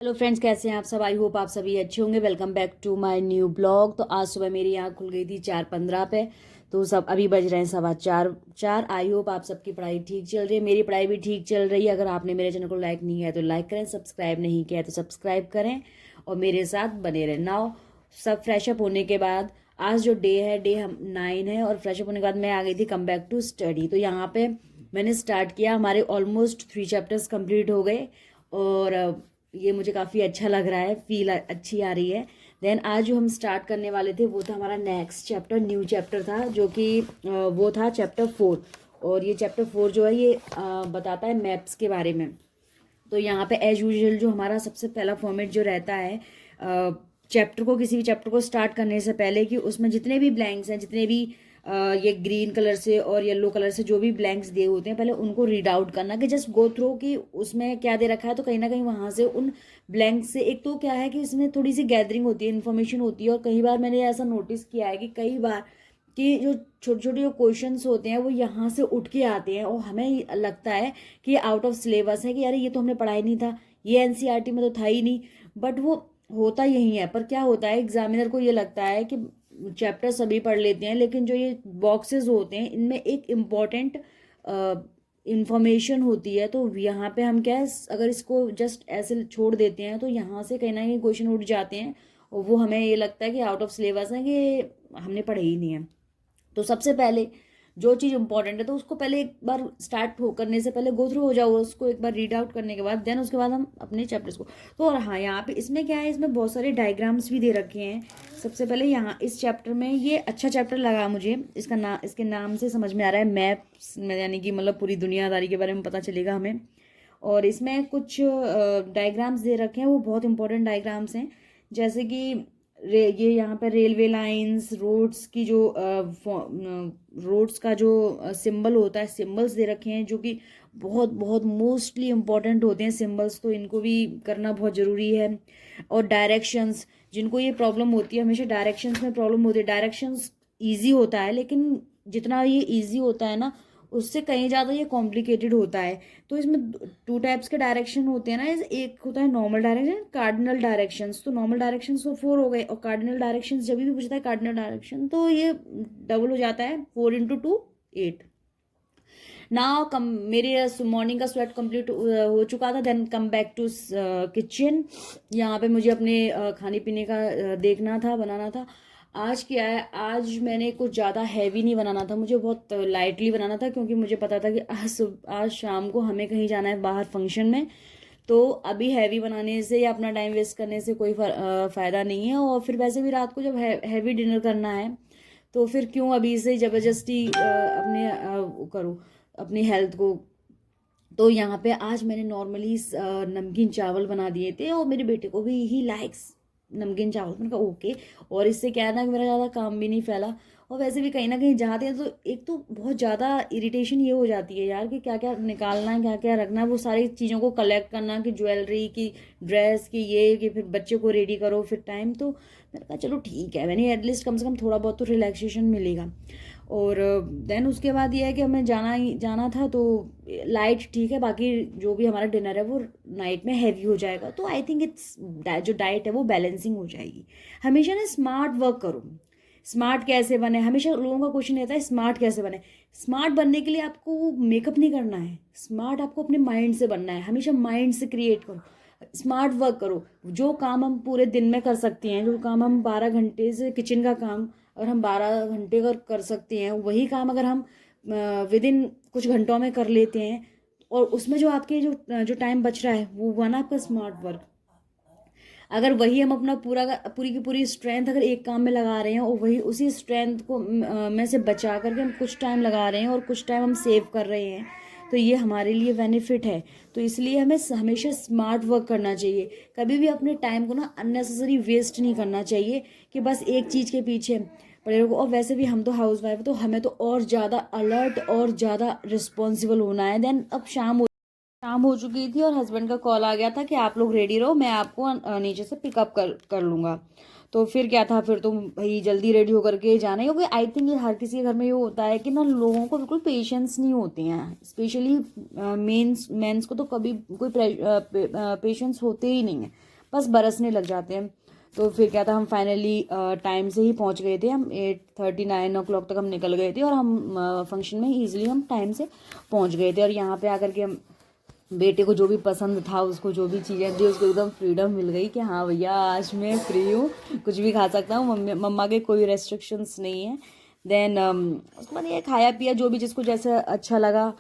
Hello friends, कैसे हैं आप सब। आई होप आप सभी अच्छे होंगे। Welcome back to my new blog. तो आज सुबह मेरी आँख खुल गई थी 4:15 पे। तो सब अभी बज रहे हैं 4:15। आई होप आप सबकी पढ़ाई ठीक चल रही है। मेरी पढ़ाई भी ठीक चल रही है। अगर आपने मेरे चैनल को लाइक नहीं किया है तो लाइक करें, सब्सक्राइब नहीं किया है तो सब्सक्राइब करें और मेरे साथ बने रहें। नाउ सब फ्रेशअप होने के बाद आज जो डे है, डे हम 9 है और फ्रेशअप होने के बाद मैं आ गई थी कम बैक टू स्टडी। तो यहाँ पे मैंने स्टार्ट किया। हमारे ऑलमोस्ट 3 चैप्टर्स कंप्लीट हो गए और ये मुझे काफ़ी अच्छा लग रहा है, फील अच्छी आ रही है। देन आज जो हम स्टार्ट करने वाले थे वो था हमारा नेक्स्ट चैप्टर, न्यू चैप्टर था, जो कि वो था चैप्टर 4। और ये चैप्टर 4 जो है ये बताता है मैप्स के बारे में। तो यहाँ पे एज यूजुअल जो हमारा सबसे पहला फॉर्मेट जो रहता है चैप्टर को, किसी भी चैप्टर को स्टार्ट करने से पहले, कि उसमें जितने भी ब्लैंक्स हैं, जितने भी ये ग्रीन कलर से और येलो कलर से जो भी ब्लैंक्स दिए होते हैं, पहले उनको रीड आउट करना, कि जस्ट गो थ्रू कि उसमें क्या दे रखा है। तो कहीं ना कहीं वहाँ से उन ब्लैंक्स से एक तो क्या है कि इसमें थोड़ी सी गैदरिंग होती है, इन्फॉर्मेशन होती है। और कई बार मैंने ऐसा नोटिस किया है कि कई बार कि जो छोटे छोटे जो क्वेश्चंस होते हैं वो यहाँ से उठ के आते हैं और हमें लगता है कि ये आउट ऑफ सिलेबस है, कि यार ये तो हमने पढ़ा ही नहीं था, ये एनसीईआरटी में तो था ही नहीं। बट वो होता यही है। पर क्या होता है, एग्जामिनर को ये लगता है कि चैप्टर सभी पढ़ लेते हैं, लेकिन जो ये बॉक्सेस होते हैं इनमें एक इम्पॉर्टेंट इंफॉर्मेशन होती है। तो यहाँ पे हम क्या है, अगर इसको जस्ट ऐसे छोड़ देते हैं तो यहाँ से कहीं ना कहीं क्वेश्चन उठ जाते हैं और वो हमें ये लगता है कि आउट ऑफ सिलेबस है, कि हमने पढ़े ही नहीं है। तो सबसे पहले जो चीज़ इंपॉर्टेंट है तो उसको पहले एक बार स्टार्ट हो करने से पहले गो थ्रू हो जाओ, उसको एक बार रीड आउट करने के बाद देन उसके बाद हम अपने चैप्टर्स को। तो और हाँ, यहाँ पे इसमें क्या है, इसमें बहुत सारे डायग्राम्स भी दे रखे हैं। सबसे पहले यहाँ इस चैप्टर में ये अच्छा चैप्टर लगा मुझे। इसके नाम से समझ में आ रहा है मैप्स में, यानी कि मतलब पूरी दुनियादारी के बारे में पता चलेगा हमें। और इसमें कुछ डायग्राम्स दे रखे हैं, वो बहुत इंपॉर्टेंट डायग्राम्स हैं। जैसे कि ये यहाँ पर रेलवे लाइंस, रोड्स की जो रोड्स का जो सिंबल होता है, सिंबल्स दे रखे हैं, जो कि बहुत बहुत मोस्टली इम्पॉर्टेंट होते हैं सिंबल्स। तो इनको भी करना बहुत ज़रूरी है। और डायरेक्शंस, जिनको ये प्रॉब्लम होती है, हमेशा डायरेक्शंस में प्रॉब्लम होती है। डायरेक्शंस ईजी होता है, लेकिन जितना ये ईजी होता है ना, उससे कहीं ज़्यादा ये कॉम्प्लिकेटेड होता है। तो इसमें 2 टाइप्स के डायरेक्शन होते हैं ना। एक होता है नॉर्मल डायरेक्शन, कार्डिनल डायरेक्शंस। तो नॉर्मल डायरेक्शंस तो 4 हो गए, और कार्डिनल डायरेक्शंस जब भी पूछता है कार्डिनल डायरेक्शन तो ये डबल हो जाता है, 4 × 2 8। ना मेरे मॉर्निंग का स्वेट कंप्लीट हो चुका था। Then come back to kitchen. यहाँ पे मुझे अपने खाने पीने का देखना था, बनाना था। आज क्या है, आज मैंने कुछ ज़्यादा हैवी नहीं बनाना था, मुझे बहुत लाइटली बनाना था, क्योंकि मुझे पता था कि आज शाम को हमें कहीं जाना है बाहर फंक्शन में। तो अभी हैवी बनाने से या अपना टाइम वेस्ट करने से कोई फ़ायदा नहीं है। और फिर वैसे भी रात को जब हैवी डिनर करना है तो फिर क्यों अभी से ज़बरदस्ती अपने करूँ अपनी हेल्थ को। तो यहाँ पे आज मैंने नॉर्मली नमकीन चावल बना दिए थे, और मेरे बेटे को भी ही लाइक्स नमकीन चावल। मैंने कहा ओके। और इससे क्या है ना कि मेरा ज़्यादा काम भी नहीं फैला। और वैसे भी कहीं ना कहीं जाते हैं तो एक तो बहुत ज़्यादा इरिटेशन ये हो जाती है यार, कि क्या क्या निकालना है, क्या क्या रखना है, वो सारी चीज़ों को कलेक्ट करना, कि ज्वेलरी की, ड्रेस की, ये कि फिर बच्चे को रेडी करो, फिर टाइम। तो मैंने कहा चलो ठीक है, मैंने एटलीस्ट कम से कम थोड़ा बहुत तो रिलैक्सेशन मिलेगा। और देन उसके बाद ये है कि हमें जाना था, तो लाइट ठीक है, बाकी जो भी हमारा डिनर है वो नाइट में हैवी हो जाएगा। तो आई थिंक इट्स जो डाइट है वो बैलेंसिंग हो जाएगी। हमेशा ना स्मार्ट वर्क करो। स्मार्ट कैसे बने, हमेशा लोगों का क्वेश्चन रहता है स्मार्ट कैसे बने। स्मार्ट बनने के लिए आपको मेकअप नहीं करना है, स्मार्ट आपको अपने माइंड से बनना है। हमेशा माइंड से क्रिएट करो, स्मार्ट वर्क करो। जो काम हम पूरे दिन में कर सकते हैं, जो काम हम 12 घंटे से, किचन का काम अगर हम 12 घंटे कर सकते हैं, वही काम अगर हम विद इन कुछ घंटों में कर लेते हैं, और उसमें जो आपके जो टाइम बच रहा है वो हुआ ना आपका स्मार्ट वर्क। अगर वही हम अपना पूरी की पूरी स्ट्रेंथ अगर एक काम में लगा रहे हैं, और वही उसी स्ट्रेंथ को में से बचा करके हम कुछ टाइम लगा रहे हैं और कुछ टाइम हम सेव कर रहे हैं, तो ये हमारे लिए बेनिफिट है। तो इसलिए हमें हमेशा स्मार्ट वर्क करना चाहिए। कभी भी अपने टाइम को ना अननेसेसरी वेस्ट नहीं करना चाहिए, कि बस एक चीज़ के पीछे पड़े रहो। और वैसे भी हम तो हाउस वाइफ, तो हमें तो और ज़्यादा अलर्ट और ज़्यादा रिस्पॉन्सिबल होना है। देन अब शाम हो चुकी थी और हस्बैंड का कॉल आ गया था कि आप लोग रेडी रहो, मैं आपको नीचे से पिकअप कर लूँगा। तो फिर क्या था, फिर तो भाई जल्दी रेडी होकर के जाना ही, क्योंकि आई थिंक ये हर किसी के घर में ये होता है कि ना लोगों को बिल्कुल पेशेंस नहीं होते हैं। स्पेशली मेंस को तो कभी कोई पेशेंस होते ही नहीं है। बस बरसने लग जाते हैं। तो फिर क्या था, हम फाइनली टाइम से ही पहुंच गए थे। हम 8:39 तक हम निकल गए थे और हम फंक्शन में ईजिली हम टाइम से पहुंच गए थे। और यहाँ पे आकर के हम बेटे को जो भी पसंद था, उसको जो भी चीज़ें थी, उसको एकदम फ्रीडम मिल गई कि हाँ भैया आज मैं फ्री हूँ, कुछ भी खा सकता हूँ, मम्मा के कोई रेस्ट्रिक्शंस नहीं है। देन उसके बाद ये खाया पिया जो भी जिसको जैसे अच्छा लगा